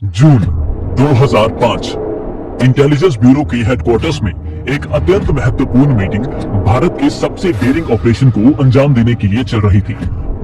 जून 2005 intelligence bureau के headquarters में एक अत्यंत महत्वपूर्ण मीटिंग भारत के सबसे डेयरिंग ऑपरेशन को अंजाम देने के लिए चल रही थी।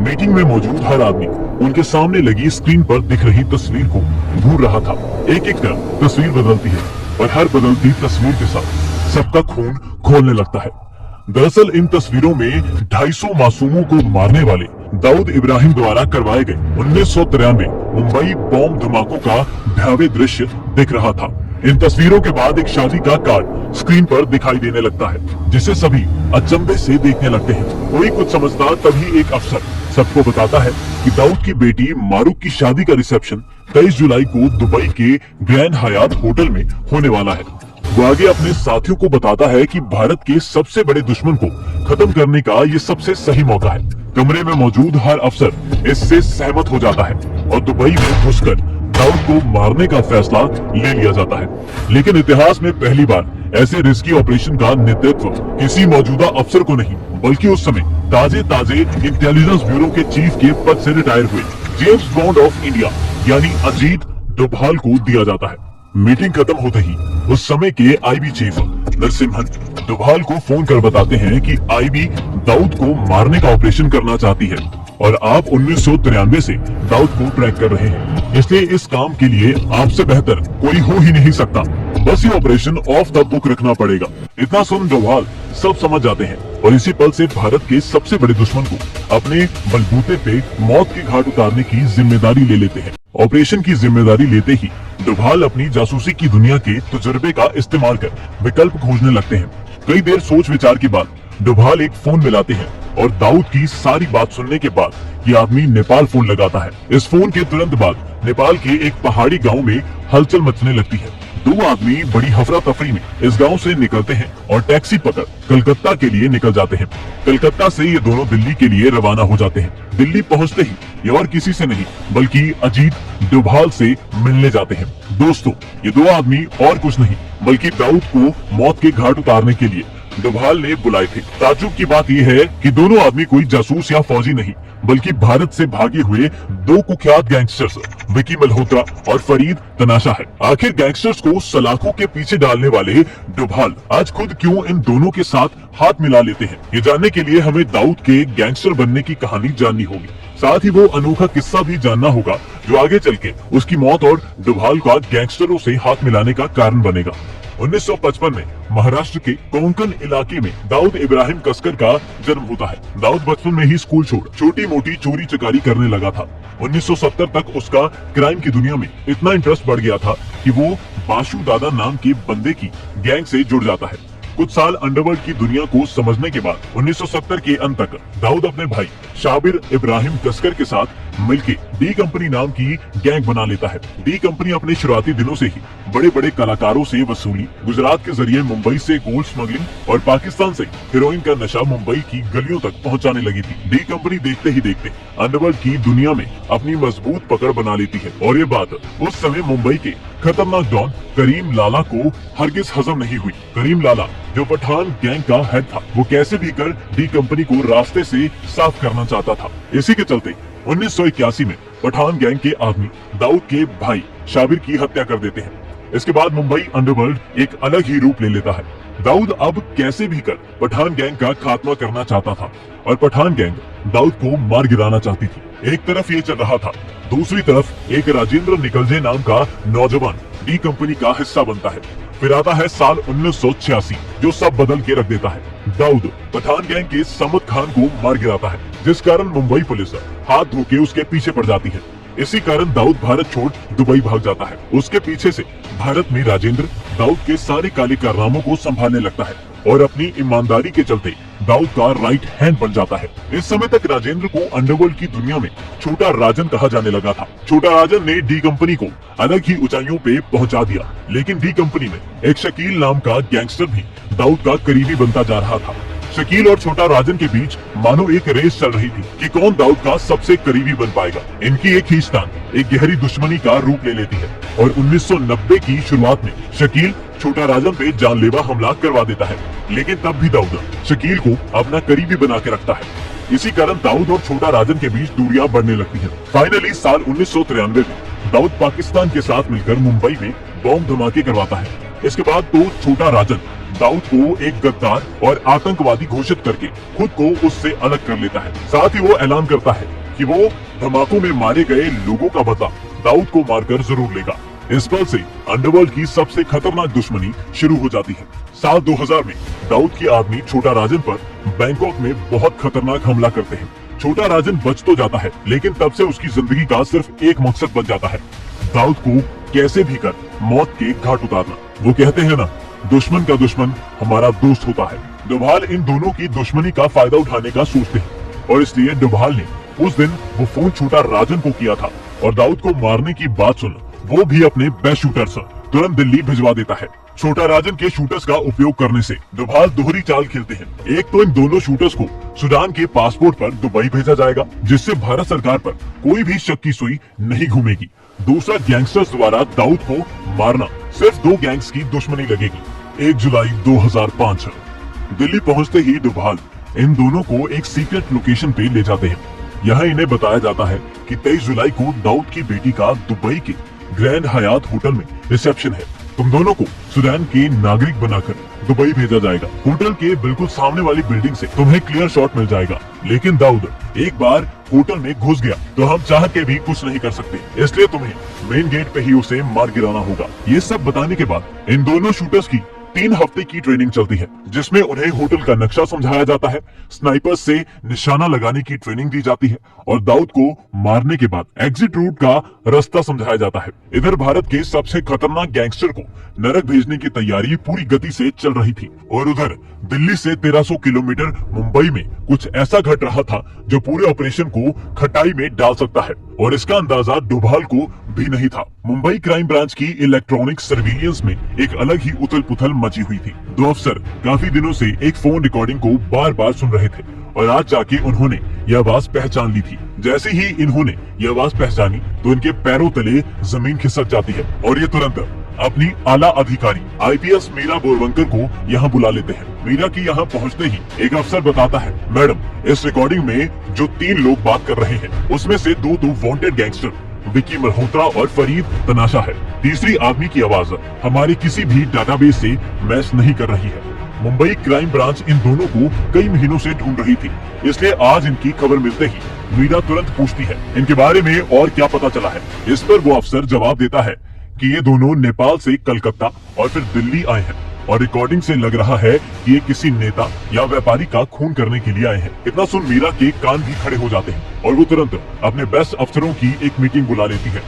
मीटिंग में मौजूद हर आदमी उनके सामने लगी स्क्रीन पर दिख रही तस्वीर को घूर रहा था। एक एक कर तस्वीर बदलती है और हर बदलती तस्वीर के साथ सबका खून खौलने लगता है। दरअसल इन तस्वीरों में 250 मासूमों को मारने वाले दाऊद इब्राहिम द्वारा करवाए गए 1993 मुंबई बॉम्ब धमाकों का भयावह दृश्य दिख रहा था। इन तस्वीरों के बाद एक शादी का कार्ड स्क्रीन पर दिखाई देने लगता है, जिसे सभी अचंभे से देखने लगते हैं। कोई कुछ समझदार तभी एक अफसर सबको बताता है कि दाऊद की बेटी मारूक की शादी का रिसेप्शन 23 जुलाई को दुबई के ग्रैंड हयात होटल में होने वाला है। वो आगे अपने साथियों को बताता है कि भारत के सबसे बड़े दुश्मन को खत्म करने का ये सबसे सही मौका है। कमरे में मौजूद हर अफसर इससे सहमत हो जाता है और दुबई में घुसकर दाऊद को मारने का फैसला ले लिया जाता है। लेकिन इतिहास में पहली बार ऐसे रिस्की ऑपरेशन का नेतृत्व किसी मौजूदा अफसर को नहीं, बल्कि उस समय ताजे इंटेलिजेंस ब्यूरो के चीफ के पद से रिटायर हुए जेम्स बॉन्ड ऑफ इंडिया यानी अजीत डोभाल को दिया जाता है। मीटिंग खत्म होते ही उस समय के आईबी चीफ नरसिम्हन डोभाल को फोन कर बताते हैं कि आईबी दाऊद को मारने का ऑपरेशन करना चाहती है और आप 1993 से दाऊद को ट्रैक कर रहे हैं, इसलिए इस काम के लिए आपसे बेहतर कोई हो ही नहीं सकता। बस ये ऑपरेशन ऑफ द बुक रखना पड़ेगा। इतना सुन डोभाल सब समझ जाते हैं और इसी पल से भारत के सबसे बड़े दुश्मन को अपने बलबूते पे मौत के घाट उतारने की जिम्मेदारी ले लेते हैं। ऑपरेशन की जिम्मेदारी लेते ही डोभाल अपनी जासूसी की दुनिया के तजुर्बे का इस्तेमाल कर विकल्प खोजने लगते हैं। कई देर सोच विचार के बाद डोभाल एक फोन मिलाते हैं और दाऊद की सारी बात सुनने के बाद ये आदमी नेपाल फोन लगाता है। इस फोन के तुरंत बाद नेपाल के एक पहाड़ी गांव में हलचल मचने लगती है। दो आदमी बड़ी हफरा तफरी में इस गांव से निकलते हैं और टैक्सी पकड़ कलकत्ता के लिए निकल जाते हैं। कलकत्ता से ये दोनों दिल्ली के लिए रवाना हो जाते हैं। दिल्ली पहुंचते ही ये और किसी से नहीं बल्कि अजीत डोभाल से मिलने जाते हैं। दोस्तों, ये दो आदमी और कुछ नहीं बल्कि दाऊद को मौत के घाट उतारने के लिए डोभाल ने बुलाए थे। ताज्जुब की बात यह है कि दोनों आदमी कोई जासूस या फौजी नहीं बल्कि भारत से भागे हुए दो कुख्यात गैंगस्टर्स विकी मल्होत्रा और फरीद तनाशा है। आखिर गैंगस्टर्स को सलाखों के पीछे डालने वाले डोभाल आज खुद क्यों इन दोनों के साथ हाथ मिला लेते हैं, ये जानने के लिए हमें दाऊद के गैंगस्टर बनने की कहानी जाननी होगी। साथ ही वो अनोखा किस्सा भी जानना होगा जो आगे चल के उसकी मौत और डोभाल का गैंगस्टरों से हाथ मिलाने का कारण बनेगा। 1955 में महाराष्ट्र के कोंकण इलाके में दाऊद इब्राहिम कसकर का जन्म होता है। दाऊद बचपन में ही स्कूल छोड़ छोटी मोटी चोरी चकारी करने लगा था। 1970 तक उसका क्राइम की दुनिया में इतना इंटरेस्ट बढ़ गया था कि वो बाशु दादा नाम के बंदे की गैंग से जुड़ जाता है। कुछ साल अंडरवर्ल्ड की दुनिया को समझने के बाद 1970 के अंत तक दाऊद अपने भाई शाबिर इब्राहिम कसकर के साथ मिलकर डी कंपनी नाम की गैंग बना लेता है। डी कंपनी अपने शुरुआती दिनों से ही बड़े बड़े कलाकारों से वसूली, गुजरात के जरिए मुंबई से गोल्ड स्मगलिंग और पाकिस्तान से हेरोइन का नशा मुंबई की गलियों तक पहुंचाने लगी थी। डी कंपनी देखते ही देखते अंडरवर्ल्ड की दुनिया में अपनी मजबूत पकड़ बना लेती है और ये बात उस समय मुंबई के खतरनाक डॉन करीम लाला को हरगिज हजम नहीं हुई। करीम लाला जो पठान गैंग का हेड था, वो कैसे भी कर डी कंपनी को रास्ते से साफ करना चाहता था। इसी के चलते 1981 में पठान गैंग के आदमी दाऊद के भाई शाबिर की हत्या कर देते हैं। इसके बाद मुंबई अंडरवर्ल्ड एक अलग ही रूप ले लेता है। दाऊद अब कैसे भी कर पठान गैंग का खात्मा करना चाहता था और पठान गैंग दाऊद को मार गिराना चाहती थी। एक तरफ ये चल रहा था, दूसरी तरफ एक राजेंद्र निकलजे नाम का नौजवान डी कंपनी का हिस्सा बनता है। फिर आता है साल 1986 जो सब बदल के रख देता है। दाऊद पठान गैंग के समद खान को मार गिराता है, जिस कारण मुंबई पुलिस हाथ धो के उसके पीछे पड़ जाती है। इसी कारण दाऊद भारत छोड़ दुबई भाग जाता है। उसके पीछे से भारत में राजेंद्र दाऊद के सारे काले कारनामों को संभालने लगता है और अपनी ईमानदारी के चलते दाऊद का राइट हैंड बन जाता है। इस समय तक राजेंद्र को अंडरवर्ल्ड की दुनिया में छोटा राजन कहा जाने लगा था। छोटा राजन ने डी कंपनी को अलग ही ऊंचाइयों पे पहुंचा दिया, लेकिन डी कंपनी में एक शकील नाम का गैंगस्टर भी दाऊद का करीबी बनता जा रहा था। शकील और छोटा राजन के बीच मानो एक रेस चल रही थी कि कौन दाऊद का सबसे करीबी बन पाएगा। इनकी एक खींचतान एक गहरी दुश्मनी का रूप ले लेती है और 1990 की शुरुआत में शकील छोटा राजन पे जानलेवा हमला करवा देता है, लेकिन तब भी दाऊद शकील को अपना करीबी बना के रखता है। इसी कारण दाऊद और छोटा राजन के बीच दूरियां बढ़ने लगती हैं। फाइनली साल 1993 में दाऊद पाकिस्तान के साथ मिलकर मुंबई में बॉम्ब धमाके करवाता है। इसके बाद तो छोटा राजन दाऊद को एक गद्दार और आतंकवादी घोषित करके खुद को उससे अलग कर लेता है। साथ ही वो ऐलान करता है कि वो धमाकों में मारे गए लोगों का बदला दाऊद को मारकर जरूर लेगा। इस पल से अंडरवर्ल्ड की सबसे खतरनाक दुश्मनी शुरू हो जाती है। साल 2000 में दाऊद के आदमी छोटा राजन पर बैंकॉक में बहुत खतरनाक हमला करते हैं। छोटा राजन बच तो जाता है, लेकिन तब से उसकी जिंदगी का सिर्फ एक मकसद बन जाता है, दाऊद को कैसे भी कर मौत के घाट उतारना। वो कहते हैं ना, दुश्मन का दुश्मन हमारा दोस्त होता है। डोभाल इन दोनों की दुश्मनी का फायदा उठाने का सोचते हैं और इसलिए डोभाल ने उस दिन वो फोन छोटा राजन को किया था और दाऊद को मारने की बात सुन वो भी अपने बेस्ट शूटर्स तुरंत दिल्ली भिजवा देता है। छोटा राजन के शूटर्स का उपयोग करने से डोभाल दोहरी चाल खेलते हैं। एक तो इन दोनों शूटर्स को सूडान के पासपोर्ट पर दुबई भेजा जाएगा, जिससे भारत सरकार पर कोई भी शक की सुई नहीं घूमेगी। दूसरा, गैंगस्टर्स द्वारा दाऊद को मारना सिर्फ दो गैंग्स की दुश्मनी लगेगी। 1 जुलाई 2005 दिल्ली पहुंचते ही डोभाल इन दोनों को एक सीक्रेट लोकेशन पे ले जाते हैं। यहाँ इन्हें बताया जाता है कि 23 जुलाई को दाऊद की बेटी का दुबई के ग्रैंड हयात होटल में रिसेप्शन है। तुम दोनों को सूडान के नागरिक बनाकर दुबई भेजा जाएगा। होटल के बिल्कुल सामने वाली बिल्डिंग से तुम्हें क्लियर शॉट मिल जाएगा। लेकिन दाऊद एक बार होटल में घुस गया तो हम चाह के भी कुछ नहीं कर सकते, इसलिए तुम्हें मेन गेट पे ही उसे मार गिराना होगा। ये सब बताने के बाद इन दोनों शूटर्स की 3 हफ्ते की ट्रेनिंग चलती है, जिसमें उन्हें होटल का नक्शा समझाया जाता है, स्नाइपर्स से निशाना लगाने की ट्रेनिंग दी जाती है और दाऊद को मारने के बाद एग्जिट रूट का रास्ता समझाया जाता है। इधर भारत के सबसे खतरनाक गैंगस्टर को नरक भेजने की तैयारी पूरी गति से चल रही थी और उधर दिल्ली से 1300 किलोमीटर मुंबई में कुछ ऐसा घट रहा था जो पूरे ऑपरेशन को खटाई में डाल सकता है और इसका अंदाजा डोभाल को भी नहीं था। मुंबई क्राइम ब्रांच की इलेक्ट्रॉनिक सर्विलियंस में एक अलग ही उथल पुथल मची हुई थी। दो अफसर काफी दिनों से एक फोन रिकॉर्डिंग को बार बार सुन रहे थे और आज जाके उन्होंने यह आवाज पहचान ली थी। जैसे ही इन्होंने यह आवाज पहचानी तो इनके पैरों तले जमीन खिसक जाती है और ये तुरंत अपनी आला अधिकारी आईपीएस मीरा बोरवंकर को यहाँ बुला लेते हैं। मीरा की यहाँ पहुँचते ही एक अफसर बताता है, मैडम इस रिकॉर्डिंग में जो 3 लोग बात कर रहे हैं उसमें से 2 तो वांटेड गैंगस्टर विकी मल्होत्रा और फरीद तनाशा है। तीसरी आदमी की आवाज हमारे किसी भी डाटाबेस से मैच नहीं कर रही है। मुंबई क्राइम ब्रांच इन दोनों को कई महीनों से ढूंढ रही थी, इसलिए आज इनकी खबर मिलते ही मीरा तुरंत पूछती है इनके बारे में और क्या पता चला है। इस पर वो अफसर जवाब देता है कि ये दोनों नेपाल से कलकत्ता और फिर दिल्ली आए हैं और रिकॉर्डिंग से लग रहा है कि ये किसी नेता या व्यापारी का खून करने के लिए आए हैं। इतना सुन मीरा के कान भी खड़े हो जाते हैं और वो तुरंत अपने बेस्ट अफसरों की एक मीटिंग बुला लेती है।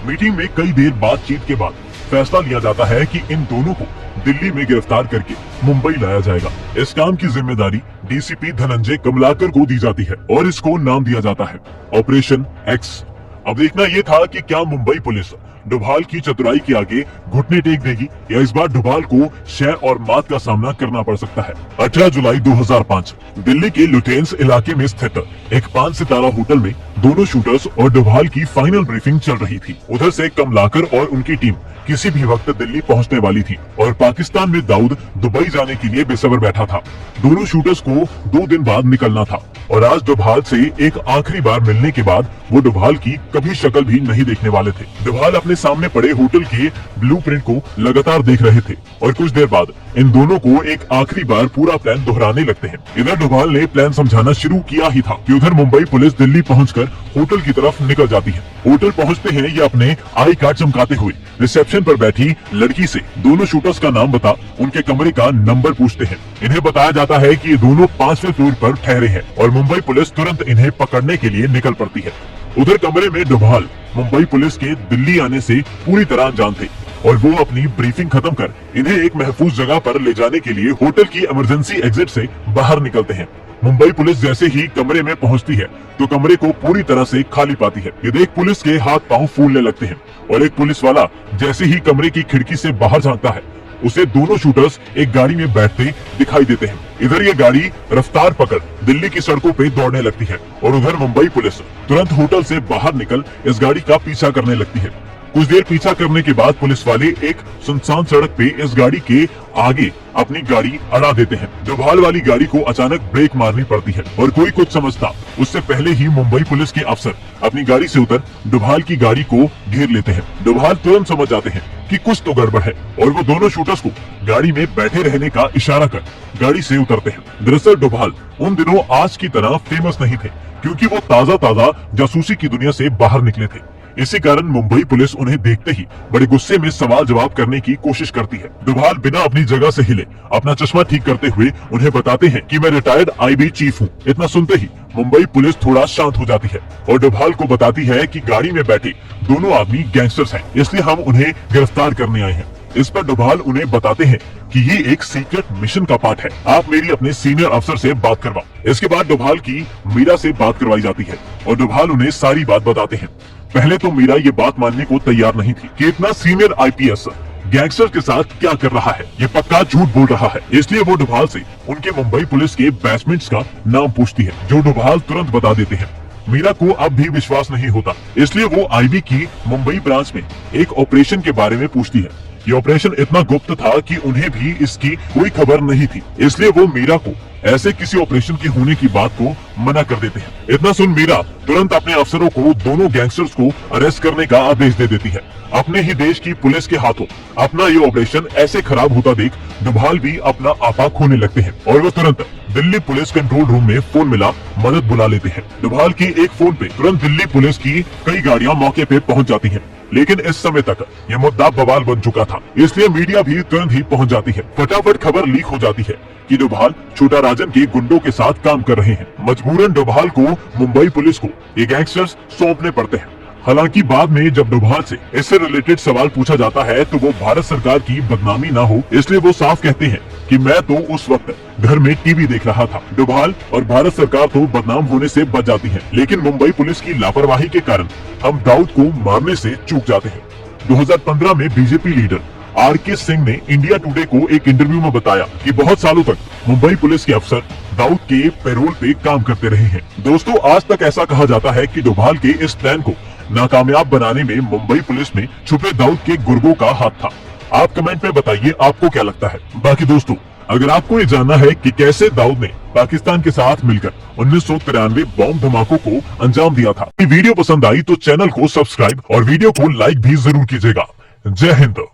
मीटिंग में कई देर बातचीत के बाद फैसला लिया जाता है कि इन दोनों को दिल्ली में गिरफ्तार करके मुंबई लाया जाएगा। इस काम की जिम्मेदारी डीसीपी धनंजय कमलाकर को दी जाती है और इसको नाम दिया जाता है ऑपरेशन एक्स। अब देखना ये था कि क्या मुंबई पुलिस डोभाल की चतुराई के आगे घुटने टेक देगी या इस बार डोभाल को शय और मात का सामना करना पड़ सकता है। 18 जुलाई 2005 दिल्ली के लुटेंस इलाके में स्थित एक 5 सितारा होटल में दोनों शूटर्स और डोभाल की फाइनल ब्रीफिंग चल रही थी। उधर से कमलाकर और उनकी टीम किसी भी वक्त दिल्ली पहुंचने वाली थी और पाकिस्तान में दाऊद दुबई जाने के लिए बेसब्र बैठा था। दोनों शूटर्स को 2 दिन बाद निकलना था और आज डोभाल से एक आखिरी बार मिलने के बाद वो डोभाल की कभी शक्ल भी नहीं देखने वाले थे। डोभाल अपने सामने पड़े होटल के ब्लूप्रिंट को लगातार देख रहे थे और कुछ देर बाद इन दोनों को एक आखिरी बार पूरा प्लान दोहराने लगते हैं। इधर डोभाल ने प्लान समझाना शुरू किया ही था कि उधर मुंबई पुलिस दिल्ली पहुंचकर होटल की तरफ निकल जाती है। होटल पहुंचते हैं ये अपने आई कार्ड चमकाते हुए रिसेप्शन पर बैठी लड़की से दोनों शूटर्स का नाम बता उनके कमरे का नंबर पूछते हैं। इन्हें बताया जाता है कि ये दोनों 5वें फ्लोर पर ठहरे हैं और मुंबई पुलिस तुरंत इन्हें पकड़ने के लिए निकल पड़ती है। उधर कमरे में डोभाल मुंबई पुलिस के दिल्ली आने से पूरी तरह अनजान थे और वो अपनी ब्रीफिंग खत्म कर इन्हें एक महफूज जगह पर ले जाने के लिए होटल की इमरजेंसी एग्जिट से बाहर निकलते हैं। मुंबई पुलिस जैसे ही कमरे में पहुंचती है तो कमरे को पूरी तरह से खाली पाती है। ये देख पुलिस के हाथ पांव फूलने लगते हैं और एक पुलिस वाला जैसे ही कमरे की खिड़की से बाहर झांकता है उसे दोनों शूटर्स एक गाड़ी में बैठते दिखाई देते हैं। इधर ये गाड़ी रफ्तार पकड़ दिल्ली की सड़कों पे दौड़ने लगती है और उधर मुंबई पुलिस तुरंत होटल से बाहर निकल इस गाड़ी का पीछा करने लगती है। कुछ देर पीछा करने के बाद पुलिस वाले एक सुनसान सड़क पे इस गाड़ी के आगे अपनी गाड़ी अड़ा देते हैं। डोभाल वाली गाड़ी को अचानक ब्रेक मारनी पड़ती है और कोई कुछ समझता उससे पहले ही मुंबई पुलिस के अफसर अपनी गाड़ी से उतर डोभाल की गाड़ी को घेर लेते हैं। डोभाल तुरंत समझ जाते हैं कि कुछ तो गड़बड़ है और वो दोनों शूटर्स को गाड़ी में बैठे रहने का इशारा कर गाड़ी से उतरते हैं। दरअसल डोभाल उन दिनों आज की तरह फेमस नहीं थे, क्योंकि वो ताजा जासूसी की दुनिया से बाहर निकले थे। इसी कारण मुंबई पुलिस उन्हें देखते ही बड़े गुस्से में सवाल जवाब करने की कोशिश करती है। डोभाल बिना अपनी जगह से हिले अपना चश्मा ठीक करते हुए उन्हें बताते हैं कि मैं रिटायर्ड आईबी चीफ हूँ। इतना सुनते ही मुंबई पुलिस थोड़ा शांत हो जाती है और डोभाल को बताती है कि गाड़ी में बैठे दोनों आदमी गैंगस्टर्स हैं, इसलिए हम उन्हें गिरफ्तार करने आए हैं। इस पर डोभाल उन्हें बताते हैं कि ये एक सीक्रेट मिशन का पार्ट है, आप मेरी अपने सीनियर अफसर से बात करवाओ। इसके बाद डोभाल की मीरा से बात करवाई जाती है और डोभाल उन्हें सारी बात बताते हैं। पहले तो मीरा ये बात मानने को तैयार नहीं थी कि इतना सीनियर आईपीएस गैंगस्टर के साथ क्या कर रहा है, ये पक्का झूठ बोल रहा है। इसलिए वो डोभाल से उनके मुंबई पुलिस के बैचमेट्स का नाम पूछती है, जो डोभाल तुरंत बता देते हैं। मीरा को अब भी विश्वास नहीं होता, इसलिए वो आईबी की मुंबई ब्रांच में एक ऑपरेशन के बारे में पूछती है। ये ऑपरेशन इतना गुप्त था कि उन्हें भी इसकी कोई खबर नहीं थी, इसलिए वो मीरा को ऐसे किसी ऑपरेशन के होने की बात को मना कर देते हैं। इतना सुन मीरा तुरंत अपने अफसरों को दोनों गैंगस्टर्स को अरेस्ट करने का आदेश दे देती है। अपने ही देश की पुलिस के हाथों अपना ये ऑपरेशन ऐसे खराब होता देख डोभाल भी अपना आपा खोने लगते हैं और वो तुरंत दिल्ली पुलिस कंट्रोल रूम में फोन मिला मदद बुला लेते हैं। डोभाल की एक फोन पे तुरंत दिल्ली पुलिस की कई गाड़ियां मौके पे पहुंच जाती हैं, लेकिन इस समय तक यह मुद्दा बवाल बन चुका था, इसलिए मीडिया भी तुरंत ही पहुंच जाती है। फटाफट खबर लीक हो जाती है कि डोभाल छोटा राजन के गुंडों के साथ काम कर रहे हैं। मजबूरन डोभाल को मुंबई पुलिस को ये गैंगस्टर्स सौंपने पड़ते हैं। हालांकि बाद में जब डोभाल से इससे रिलेटेड सवाल पूछा जाता है तो वो भारत सरकार की बदनामी ना हो, इसलिए वो साफ कहते हैं कि मैं तो उस वक्त घर में टीवी देख रहा था। डोभाल और भारत सरकार तो बदनाम होने से बच जाती है, लेकिन मुंबई पुलिस की लापरवाही के कारण हम दाऊद को मारने से चूक जाते हैं। 2015 में बीजेपी लीडर आर.के. सिंह ने इंडिया टुडे को एक इंटरव्यू में बताया कि बहुत सालों तक मुंबई पुलिस के अफसर दाऊद के पैरोल पे काम करते रहे हैं। दोस्तों, आज तक ऐसा कहा जाता है कि डोभाल के इस प्लान को नाकामयाब बनाने में मुंबई पुलिस में छुपे दाऊद के गुर्गों का हाथ था। आप कमेंट में बताइए आपको क्या लगता है। बाकी दोस्तों, अगर आपको ये जानना है कि कैसे दाऊद ने पाकिस्तान के साथ मिलकर 1993 बॉम्ब धमाकों को अंजाम दिया था, वीडियो पसंद आई तो चैनल को सब्सक्राइब और वीडियो को लाइक भी जरूर कीजिएगा। जय हिंद।